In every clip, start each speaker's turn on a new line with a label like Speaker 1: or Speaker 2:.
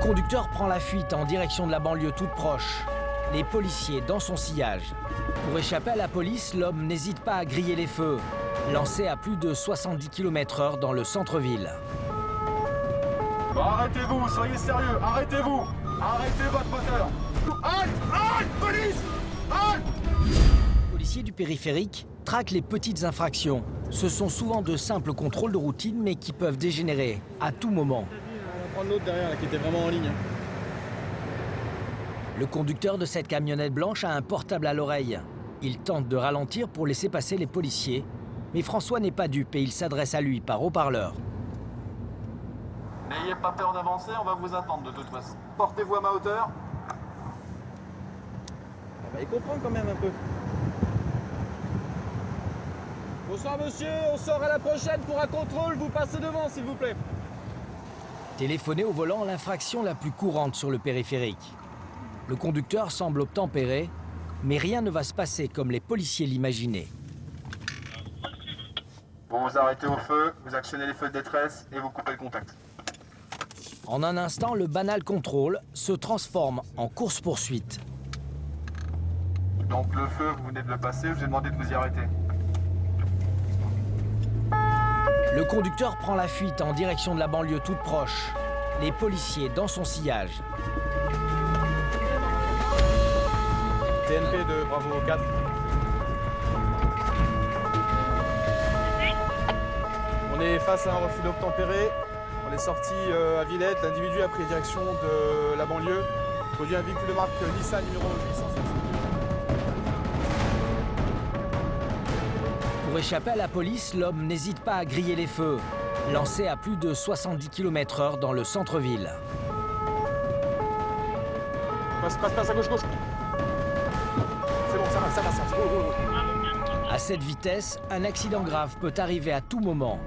Speaker 1: conducteur prend la fuite en direction de la banlieue toute proche. Les policiers dans son sillage. Pour échapper à la police, l'homme n'hésite pas à griller les feux, lancé à plus de 70 km/h dans le centre-ville.
Speaker 2: Bon, arrêtez-vous, soyez sérieux, arrêtez-vous. Arrêtez votre moteur. Halte, halte, police, halte.
Speaker 1: Les policiers du périphérique traquent les petites infractions. Ce sont souvent de simples contrôles de routine, mais qui peuvent dégénérer à tout moment.
Speaker 3: On va prendre l'autre derrière, là, qui était vraiment en ligne.
Speaker 1: Le conducteur de cette camionnette blanche a un portable à l'oreille. Il tente de ralentir pour laisser passer les policiers, mais François n'est pas dupe et il s'adresse à lui par haut-parleur.
Speaker 2: N'ayez pas peur d'avancer, on va vous attendre de toute façon. Portez-vous à ma hauteur.
Speaker 3: On va y comprendre quand même un peu. Bonsoir monsieur, on sort à la prochaine pour un contrôle, vous passez devant s'il vous plaît.
Speaker 1: Téléphoner au volant, l'infraction la plus courante sur le périphérique. Le conducteur semble obtempérer, mais rien ne va se passer comme les policiers l'imaginaient.
Speaker 2: Vous vous arrêtez au feu, vous actionnez les feux de détresse et vous coupez le contact.
Speaker 1: En un instant, le banal contrôle se transforme en course-poursuite.
Speaker 2: Donc le feu, vous venez de le passer, je vous ai demandé de vous y arrêter.
Speaker 1: Le conducteur prend la fuite en direction de la banlieue toute proche. Les policiers dans son sillage.
Speaker 3: TNP de Bravo 4. On est face à un refus d'obtempérer. On est sorti à Villette. L'individu a pris direction de la banlieue. Conduit un véhicule de marque Nissan numéro 860.
Speaker 1: Pour échapper à la police, l'homme n'hésite pas à griller les feux, lancé à plus de 70 km/h dans le centre-ville.
Speaker 3: Passe à gauche. C'est bon, ça va.
Speaker 1: À cette vitesse, un accident grave peut arriver à tout moment.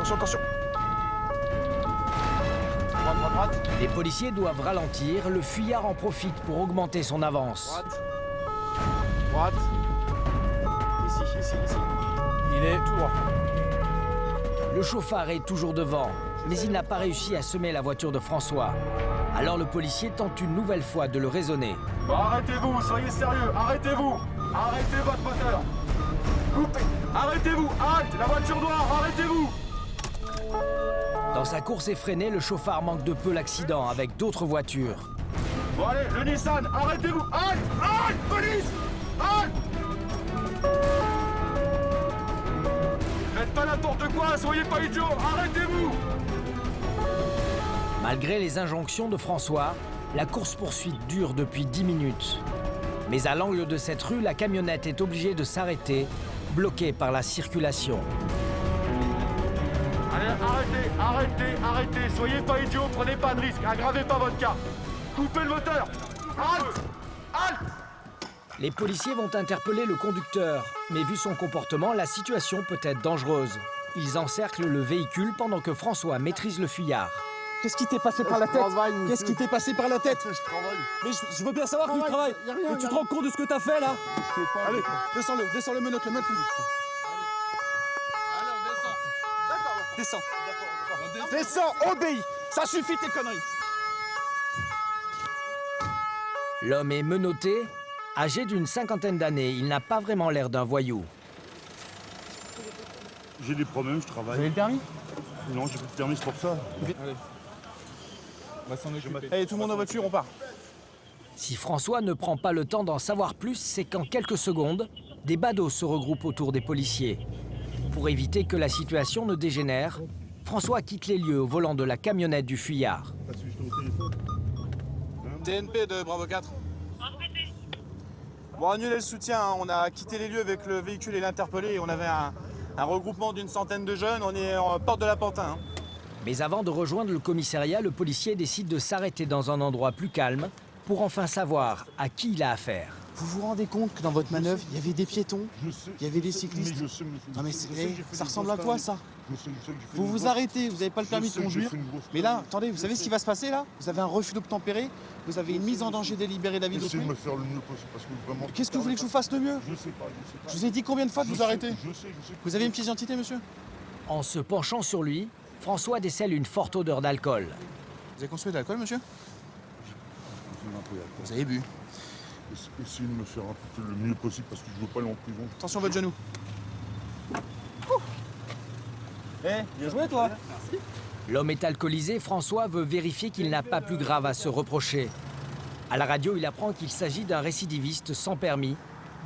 Speaker 3: Attention. Droite.
Speaker 1: Les policiers doivent ralentir, le fuyard en profite pour augmenter son avance.
Speaker 3: Droite. Ici. Il est tout droit.
Speaker 1: Le chauffard est toujours devant, mais il n'a pas réussi à semer la voiture de François. Alors le policier tente une nouvelle fois de le raisonner.
Speaker 2: Bon, arrêtez-vous, soyez sérieux, arrêtez-vous. Arrêtez votre moteur. Coupez. Arrêtez-vous, halte, la voiture noire, arrêtez-vous.
Speaker 1: Dans sa course effrénée, le chauffard manque de peu l'accident avec d'autres voitures.
Speaker 2: Bon allez, le Nissan, arrêtez-vous, halte, police, halte. Faites pas n'importe quoi, soyez pas idiots, arrêtez-vous.
Speaker 1: Malgré les injonctions de François, la course-poursuite dure depuis 10 minutes. Mais à l'angle de cette rue, la camionnette est obligée de s'arrêter, bloquée par la circulation.
Speaker 2: Allez, arrêtez, soyez pas idiots, prenez pas de risque, aggravez pas votre cas. Coupez le moteur. Halte.
Speaker 1: Les policiers vont interpeller le conducteur, mais vu son comportement, la situation peut être dangereuse. Ils encerclent le véhicule pendant que François maîtrise le fuyard.
Speaker 3: Qu'est-ce qui t'est passé par la tête? Qu'est-ce qui t'est passé par la tête?
Speaker 4: Je travaille.
Speaker 3: Mais je veux bien savoir que tu travailles.
Speaker 4: Y a rien,
Speaker 3: Mais tu te rends compte de ce que t'as fait là?
Speaker 4: Allez, descends le menottes, le mets plus vite.
Speaker 3: Descends, obéis. Ça suffit tes conneries.
Speaker 1: L'homme est menotté, âgé d'une cinquantaine d'années. Il n'a pas vraiment l'air d'un voyou.
Speaker 4: J'ai des problèmes, je travaille.
Speaker 3: Vous avez le permis?
Speaker 4: Non, j'ai pas de permis, c'est pour ça.
Speaker 3: Allez. On va s'en occuper. Allez, tout le monde en voiture, on part.
Speaker 1: Si François ne prend pas le temps d'en savoir plus, c'est qu'en quelques secondes, des badauds se regroupent autour des policiers. Pour éviter que la situation ne dégénère, François quitte les lieux au volant de la camionnette du fuyard.
Speaker 4: Parce que j'étais au téléphone.
Speaker 3: TNP de Bravo 4. Bon, annulez le soutien, hein. On a quitté les lieux avec le véhicule et l'interpellé. On avait un regroupement d'une centaine de jeunes, on est en porte de la Pantin. Hein.
Speaker 1: Mais avant de rejoindre le commissariat, le policier décide de s'arrêter dans un endroit plus calme pour enfin savoir à qui il a affaire.
Speaker 5: Vous vous rendez compte que dans votre manœuvre, il y avait des piétons,
Speaker 4: Je sais.
Speaker 5: il y avait des cyclistes?
Speaker 4: Mais je sais,
Speaker 5: Non mais
Speaker 4: je sais que j'ai fait
Speaker 5: ça
Speaker 4: une
Speaker 5: ressemble à
Speaker 4: grosse
Speaker 5: quoi
Speaker 4: connerie.
Speaker 5: ça?
Speaker 4: Je sais que j'ai fait
Speaker 5: Vous
Speaker 4: une
Speaker 5: vous
Speaker 4: grosse-
Speaker 5: arrêtez, vous n'avez pas le permis de
Speaker 4: Je sais que j'ai
Speaker 5: conduire.
Speaker 4: fait une grosse
Speaker 5: Mais là,
Speaker 4: connerie.
Speaker 5: attendez, vous savez ce qui va se passer là? Vous avez un refus d'obtempérer, vous avez une mise en danger délibérée de la vie
Speaker 4: Essayez de
Speaker 5: d'autrui.
Speaker 4: me faire le mieux possible parce que vraiment.
Speaker 5: Qu'est-ce que vous voulez que je vous fasse de mieux?
Speaker 4: Je sais pas.
Speaker 5: Je vous ai dit combien de fois de vous arrêter?
Speaker 4: Je sais.
Speaker 5: Vous avez une pièce d'identité, monsieur?
Speaker 1: En se penchant sur lui, François décèle une forte odeur d'alcool.
Speaker 5: Vous avez consommé de l'alcool, monsieur?
Speaker 4: J'ai un peu d'alcool.
Speaker 5: Vous avez bu.
Speaker 4: Essayez de me faire un peu le mieux possible parce que je veux pas aller en prison.
Speaker 5: Attention à votre genou.
Speaker 3: Bien joué, toi.
Speaker 1: L'homme est alcoolisé, François veut vérifier qu'il n'a pas plus grave à se reprocher. À la radio, il apprend qu'il s'agit d'un récidiviste sans permis,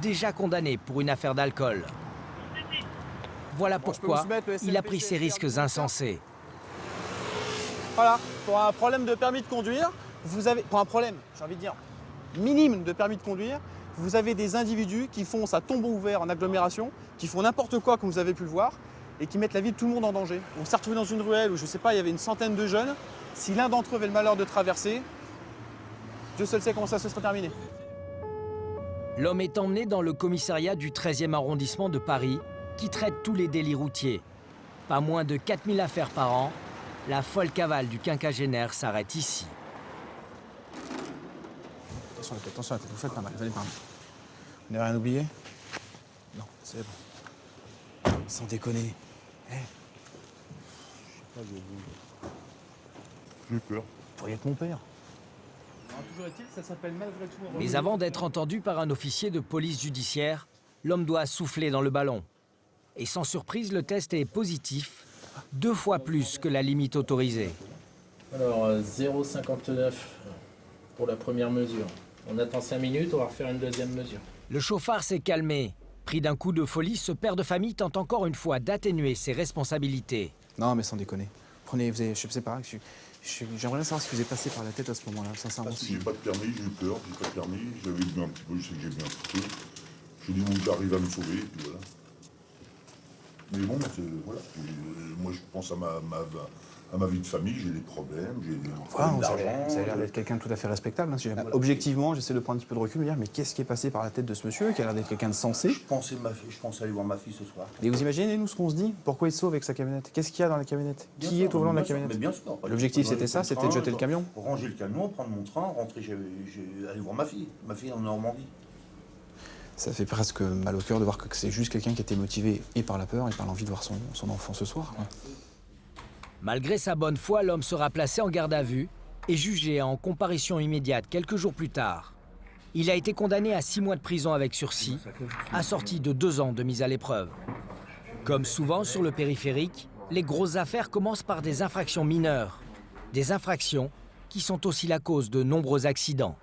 Speaker 1: déjà condamné pour une affaire d'alcool. Voilà pourquoi il a pris ces risques insensés.
Speaker 5: Voilà, pour un problème de permis de conduire, pour un problème, j'ai envie de dire, minime de permis de conduire, vous avez des individus qui foncent à tombeau ouvert en agglomération, qui font n'importe quoi comme vous avez pu le voir, et qui mettent la vie de tout le monde en danger. On s'est retrouvé dans une ruelle où, je sais pas, il y avait une centaine de jeunes. Si l'un d'entre eux avait le malheur de traverser, Dieu seul sait comment ça se serait terminé.
Speaker 1: L'homme est emmené dans le commissariat du 13e arrondissement de Paris, qui traite tous les délits routiers. Pas moins de 4000 affaires par an, la folle cavale du quinquagénaire s'arrête ici.
Speaker 5: Attention à la tête, vous faites pas mal, vous allez pas mal. Vous n'avez rien oublié? Non, c'est bon. Sans déconner.
Speaker 4: J'ai peur.
Speaker 5: Vous pourriez être mon père.
Speaker 3: Toujours est-il, ça s'appelle malgré tout.
Speaker 1: Mais avant d'être entendu par un officier de police judiciaire, l'homme doit souffler dans le ballon. Et sans surprise, le test est positif, 2 fois plus que la limite autorisée.
Speaker 6: Alors, 0,59 pour la première mesure. On attend 5 minutes, on va refaire une deuxième mesure.
Speaker 1: Le chauffard s'est calmé. Pris d'un coup de folie, ce père de famille tente encore une fois d'atténuer ses responsabilités.
Speaker 5: Non, mais sans déconner. Prenez, je sais pas, j'aimerais bien savoir ce qui vous est passé par la tête à ce moment-là, sincèrement.
Speaker 4: Parce que j'ai pas de permis, j'ai eu peur, j'ai pas de permis, j'avais bu un petit peu, je sais que j'ai bu un petit peu. Je dis, bon, j'arrive à me sauver, et puis voilà. Mais bon, voilà. Moi, je pense à ma vie de famille, j'ai des problèmes, j'ai des problèmes d'argent.
Speaker 5: Vous avez l'air d'être quelqu'un de tout à fait respectable. Hein. Objectivement, j'essaie de prendre un petit peu de recul, me dire, mais qu'est-ce qui est passé par la tête de ce monsieur, qui a l'air d'être quelqu'un de sensé?
Speaker 7: Je pensais aller voir ma fille ce soir.
Speaker 5: Et vous imaginez, nous, ce qu'on se dit? Pourquoi il se sauve avec sa camionnette? Qu'est-ce qu'il y a dans la camionnette? Qui est au volant de la camionnette?
Speaker 7: Mais bien sûr.
Speaker 5: L'objectif, c'était ça, c'était de jeter le camion?
Speaker 7: Ranger le camion, prendre mon train, rentrer aller voir ma fille. Ma fille en Normandie.
Speaker 5: Ça fait presque mal au cœur de voir que c'est juste quelqu'un qui était motivé et par la peur et par l'envie de voir son enfant ce soir. Quoi.
Speaker 1: Malgré sa bonne foi, l'homme sera placé en garde à vue et jugé en comparution immédiate quelques jours plus tard. Il a été condamné à 6 mois de prison avec sursis, assorti de 2 ans de mise à l'épreuve. Comme souvent sur le périphérique, les grosses affaires commencent par des infractions mineures. Des infractions qui sont aussi la cause de nombreux accidents.